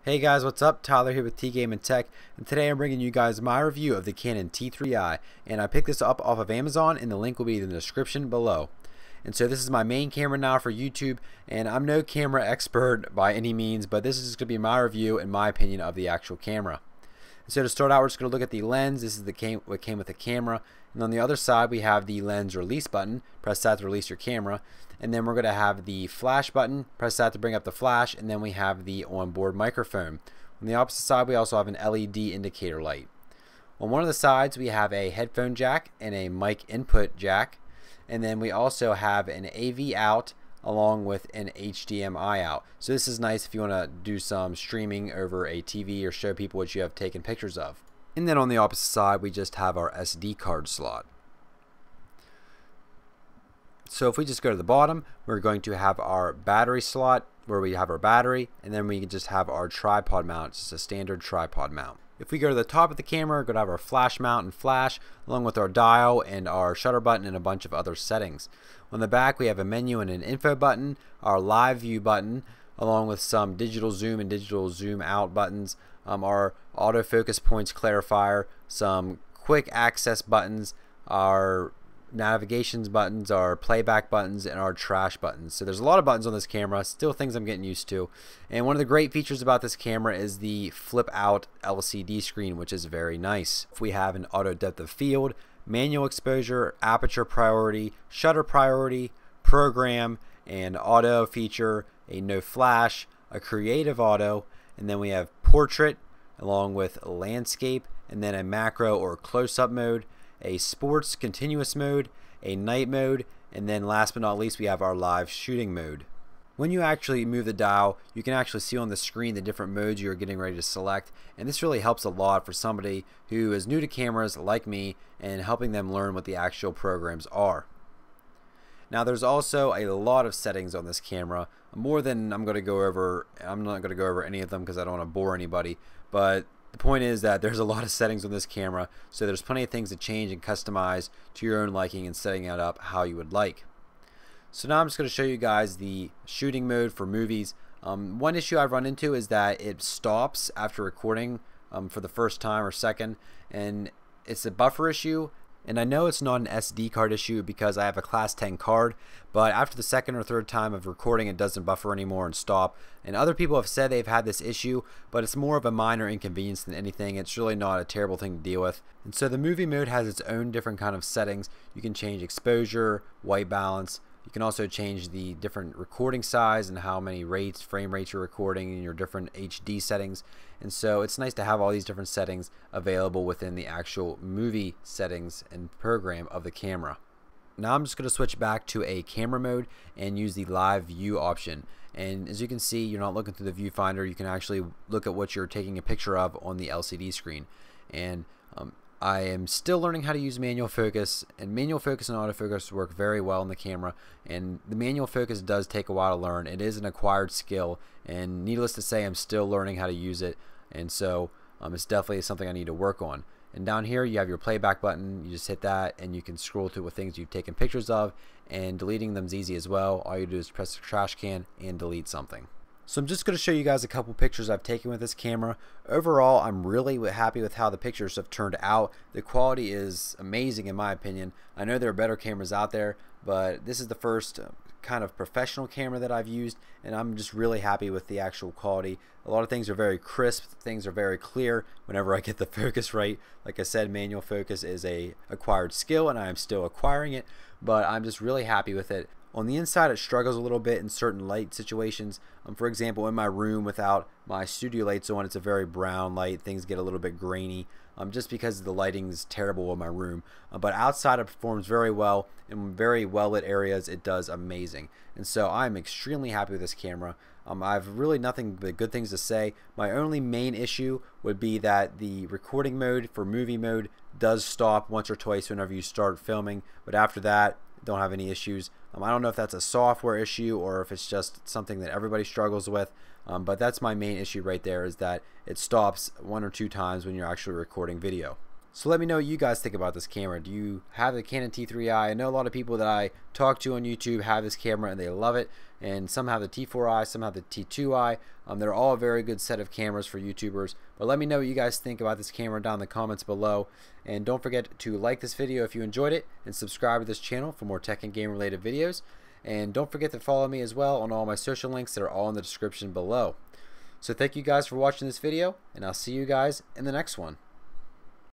Hey guys, what's up? Tyler here with T Game and Tech, and today I'm bringing you guys my review of the Canon T3i, and I picked this up off of Amazon, and the link will be in the description below. And so this is my main camera now for YouTube, and I'm no camera expert by any means, but this is just going to be my review and my opinion of the actual camera. And so to start out, we're just going to look at the lens. This is what came with the camera, and on the other side we have the lens release button. Press that to release your camera. And then we're going to have the flash button. Press that to bring up the flash, and then we have the onboard microphone. On the opposite side, we also have an LED indicator light. On one of the sides, we have a headphone jack and a mic input jack, and then we also have an AV out along with an HDMI out. So this is nice if you want to do some streaming over a TV or show people what you have taken pictures of. And then on the opposite side, we just have our SD card slot. So if we just go to the bottom, we're going to have our battery slot where we have our battery, and then we can just have our tripod mount. It's just a standard tripod mount. If we go to the top of the camera, we're going to have our flash mount and flash, along with our dial and our shutter button and a bunch of other settings. On the back, we have a menu and an info button, our live view button, along with some digital zoom and digital zoom out buttons, our autofocus points clarifier, some quick access buttons, our navigations buttons, our playback buttons, and our trash buttons. So there's a lot of buttons on this camera, still things I'm getting used to. And one of the great features about this camera is the flip out LCD screen, which is very nice. If we have an auto depth of field, manual exposure, aperture priority, shutter priority, program, and auto feature, a no flash, a creative auto, and then we have portrait along with landscape, and then a macro or close-up mode, a sports continuous mode, a night mode, and then last but not least we have our live shooting mode. When you actually move the dial, you can actually see on the screen the different modes you're getting ready to select, and this really helps a lot for somebody who is new to cameras like me and helping them learn what the actual programs are. Now there's also a lot of settings on this camera, more than I'm going to go over. I'm not going to go over any of them because I don't want to bore anybody, but the point is that there's a lot of settings on this camera, so there's plenty of things to change and customize to your own liking and setting it up how you would like. So now I'm just going to show you guys the shooting mode for movies. One issue I've run into is that it stops after recording for the first time or second, and it's a buffer issue. And I know it's not an SD card issue because I have a class 10 card, but after the second or third time of recording it doesn't buffer anymore and stop. And other people have said they've had this issue, but it's more of a minor inconvenience than anything. It's really not a terrible thing to deal with. And so the movie mode has its own different kind of settings. You can change exposure, white balance. You can also change the different recording size and how many frame rates you're recording in your different HD settings. And so it's nice to have all these different settings available within the actual movie settings and program of the camera. Now I'm just going to switch back to a camera mode and use the live view option. And as you can see, you're not looking through the viewfinder. You can actually look at what you're taking a picture of on the LCD screen. And I am still learning how to use manual focus, and manual focus and autofocus work very well in the camera, and the manual focus does take a while to learn. It is an acquired skill, and needless to say I'm still learning how to use it, and so it's definitely something I need to work on. And down here you have your playback button. You just hit that and you can scroll through with things you've taken pictures of, and deleting them is easy as well. All you do is press the trash can and delete something. So I'm just going to show you guys a couple pictures I've taken with this camera. Overall, I'm really happy with how the pictures have turned out. The quality is amazing in my opinion. I know there are better cameras out there, but this is the first kind of professional camera that I've used, and I'm just really happy with the actual quality. A lot of things are very crisp, things are very clear whenever I get the focus right. Like I said, manual focus is a acquired skill and I am still acquiring it, but I'm just really happy with it. On the inside it struggles a little bit in certain light situations. For example, in my room without my studio lights on, it's a very brown light. Things get a little bit grainy just because the lighting is terrible in my room. But outside it performs very well. In very well lit areas it does amazing. And so I'm extremely happy with this camera. I've really nothing but good things to say. My only main issue would be that the recording mode for movie mode does stop once or twice whenever you start filming, but after that don't have any issues. I don't know if that's a software issue or if it's just something that everybody struggles with, but that's my main issue right there, is that it stops one or two times when you're actually recording video. So let me know what you guys think about this camera. Do you have the Canon T3i? I know a lot of people that I talk to on YouTube have this camera and they love it, and some have the T4i, some have the T2i. They're all a very good set of cameras for YouTubers. But let me know what you guys think about this camera down in the comments below, and don't forget to like this video if you enjoyed it, and subscribe to this channel for more tech and game related videos. And don't forget to follow me as well on all my social links that are all in the description below. So thank you guys for watching this video, and I'll see you guys in the next one.